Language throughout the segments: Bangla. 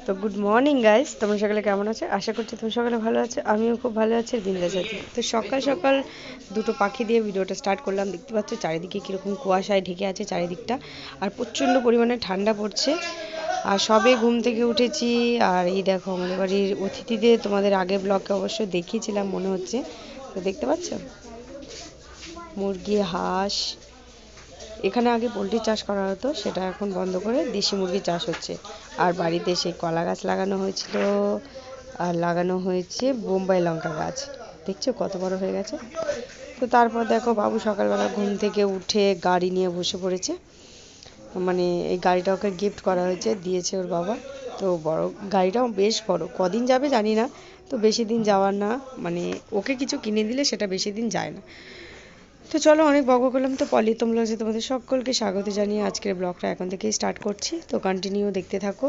তো গুড মর্নিং গাইস, তোমরা সকালে কেমন আছো? আশা করছি তুমি সকালে ভালো আছো, আমিও খুব ভালো আছি, বিন্দাস আছি। তো সকাল সকাল দুটো পাখি দিয়ে ভিডিওটা স্টার্ট করলাম। দেখতে পাচ্ছ চারিদিকে কীরকম কুয়াশায় ঢেকে আছে চারিদিকটা, আর প্রচণ্ড পরিমাণে ঠান্ডা পড়ছে। আর সবে ঘুম থেকে উঠেছি, আর এই দেখো আমাদের বাড়ির অতিথিদের তোমাদের আগে ব্লগে অবশ্যই দেখিয়েছিলাম মনে হচ্ছে। তো দেখতে পাচ্ছ মুরগি, হাঁস। এখানে আগে পোলট্রি চাষ করা হতো, সেটা এখন বন্ধ করে দেশি মুরগি চাষ হচ্ছে। আর বাড়িতে সেই কলা গাছ লাগানো হয়েছিল, আর লাগানো হয়েছে বোম্বাই লঙ্কা গাছ। দেখছো কত বড় হয়ে গেছে। তো তারপর দেখো বাবু সকালবেলা ঘুম থেকে উঠে গাড়ি নিয়ে বসে পড়েছে। মানে এই গাড়িটা ওকে গিফট করা হয়েছে, দিয়েছে ওর বাবা। তো বড় গাড়িটাও বেশ বড়, কদিন যাবে জানি না। তো বেশি দিন যাওয়ার না, মানে ওকে কিছু কিনে দিলে সেটা বেশি দিন যায় না। তো চলো, অনেক বকবক করলাম। তো পলি তোমরা যে তোমাদের সকলকে স্বাগত জানিয়ে আজকের ব্লগটা এখন থেকেই স্টার্ট করছি। তো কন্টিনিউ দেখতে থাকো,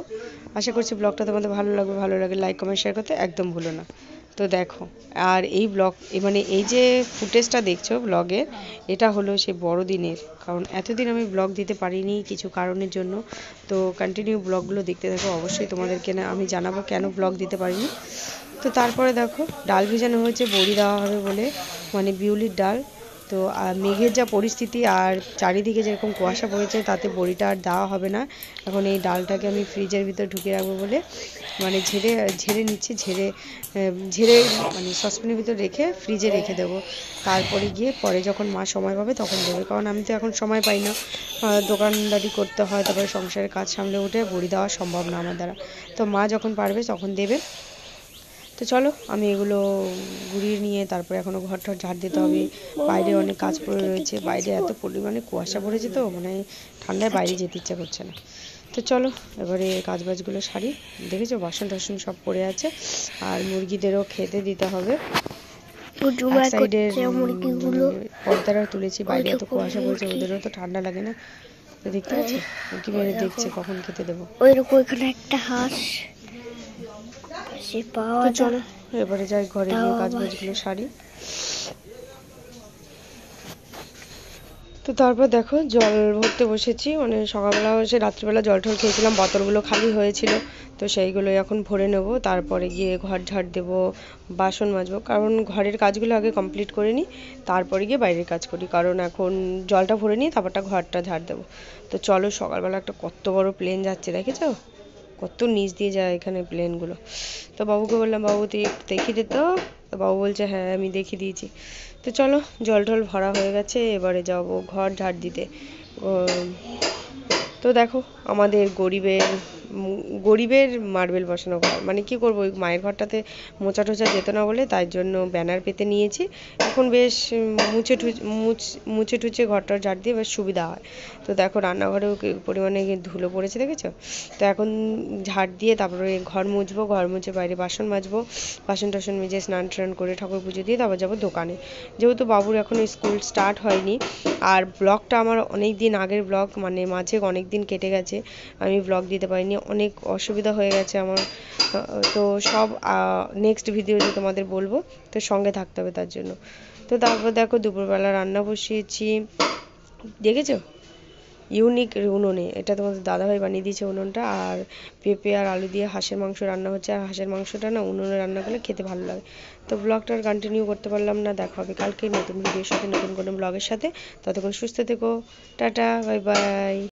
আশা করছি ব্লগটা তোমাদের ভালো লাগবে। ভালো লাগে লাইক কমেন্ট শেয়ার করতে একদম ভুলো না। তো দেখো, আর এই ব্লগ মানে এই যে ফুটেজটা দেখছো ব্লগের, এটা হলো সেই বড়দিনের। কারণ এতদিন আমি ব্লগ দিতে পারিনি কিছু কারণের জন্য। তো কন্টিনিউ ব্লগগুলো দেখতে থাকো, অবশ্যই তোমাদেরকে না আমি জানাবো কেন ব্লগ দিতে পারিনি। তো তারপরে দেখো ডাল ভেজানো হয়েছে, বড়ি দেওয়া হবে বলে, মানে বিউলির ডাল। তো মেঘের যা পরিস্থিতি আর চারিদিকে যেরকম কুয়াশা পড়েছে, তাতে বড়িটা আর দেওয়া হবে না। এখন এই ডালটাকে আমি ফ্রিজের ভিতর ঢুকিয়ে রাখবো বলে, মানে ঝেড়ে নিচ্ছি, ঝেড়ে মানে সসপ্যানের ভিতর রেখে ফ্রিজে রেখে দেবো। তারপরে গিয়ে পরে যখন মা সময় পাবে তখন দেবে, কারণ আমি তো এখন সময় পাই না। দোকানদারি করতে হয়, তারপরে সংসারের কাজ সামলে উঠে বড়ি দেওয়া সম্ভব না আমার দ্বারা। তো মা যখন পারবে তখন দেবে। তো চলো আমি এগুলো ঘুরিয়ে নিয়ে তারপরে এখনও ঘর টর ঝাড় দিতে হবে। বাইরে অনেক কাজ পড়ে রয়েছে, বাইরে এত পরিমাণে কুয়াশা পড়েছে, তো মানে ঠান্ডায় বাইরে যেতে ইচ্ছা করছে না। তো চলো এবারে কাজ বাজগুলো সারি। দেখেছো বাসন টাসন সব পড়ে আছে, আর মুরগিদেরও খেতে দিতে হবে। এক সাইডের পর্দাটা তুলেছি, বাইরে এত কুয়াশা পড়েছে, ওদেরও তো ঠান্ডা লাগে না। তো দেখতে পাচ্ছি কি মেরে দেখছে কখন খেতে দেবো। ওইখানে একটা হাঁস। তো চলো এবারে যাই ঘরে গিয়ে কাজ বাজগুলো সারি। তো তারপর দেখো জল ভরতে বসেছি, মানে সকালবেলা এসে রাত্রিবেলা জল টল খেয়েছিলাম, বোতলগুলো খালি হয়েছিল। তো সেইগুলো এখন ভরে নেব, তারপরে গিয়ে ঘর ঝাড় দেবো, বাসন মাজবো। কারণ ঘরের কাজগুলো আগে কমপ্লিট করে নিই, তারপরে গিয়ে বাইরের কাজ করি। কারণ এখন জলটা ভরে নিই, তারপরটা ঘরটা ঝাড় দেবো। তো চলো, সকালবেলা একটা কত বড় প্লেন যাচ্ছে দেখেছো, কত নিচ দিয়ে যায় এখানে প্লেনগুলো। তো বাবুকে বললাম, বাবু তুই দেখিয়ে দে তো। বাবু বলছে হ্যাঁ আমি দেখিয়ে দিয়েছি। তো চলো জল টল ভরা হয়ে গেছে, এবারে যাব ঘর ঝাড় দিতে। তো দেখো আমাদের গরিবের মার্বেল বসানো ঘর, মানে কি করবো, ওই মায়ের ঘরটাতে মোচা টোচা যেত না বলে তাই জন্য ব্যানার পেতে নিয়েছি। এখন বেশ মুছে টুচে ঘরটা ঝাড় দিয়ে বেশ সুবিধা হয়। তো দেখো রান্নাঘরেও পরিমাণে ধুলো পড়েছে দেখেছো। তো এখন ঝাড় দিয়ে তারপরে ঘর মুছবো, ঘর মুছে বাইরে বাসন মাজবো, বাসন টাসন মেজে স্নান টান করে ঠাকুর পুজো দিয়ে তারপর যাবো দোকানে। যেহেতু বাবুর এখন স্কুল স্টার্ট হয়নি, আর ব্লগটা আমার অনেক দিন আগের ব্লগ, মানে মাঝে অনেক দিন কেটে গেছে, আমি ব্লগ দিতে পারিনি, অনেক অসুবিধা হয়ে গেছে আমার। তো সব নেক্সট ভিডিওতে তোমাদের বলবো, তো সঙ্গে থাকতে হবে তার জন্য। তো তারপর দেখো দুপুরবেলা রান্না বসিয়েছি, দেখেছো ইউনিক উনুনে, এটা তোমাদের দাদাভাই বানিয়ে দিয়েছে উনুনটা। আর পেঁপে আর আলু দিয়ে হাঁসের মাংস রান্না হচ্ছে, আর হাঁসের মাংসটা না উনুনে রান্না করলে খেতে ভালো লাগে। তো ব্লগটা আর কন্টিনিউ করতে পারলাম না, দেখা হবে কালকে নতুন ভিডিওর সাথে, নতুন কোনো ব্লগের সাথে। ততক্ষণ সুস্থ থেকো, টাটা বাই বাই।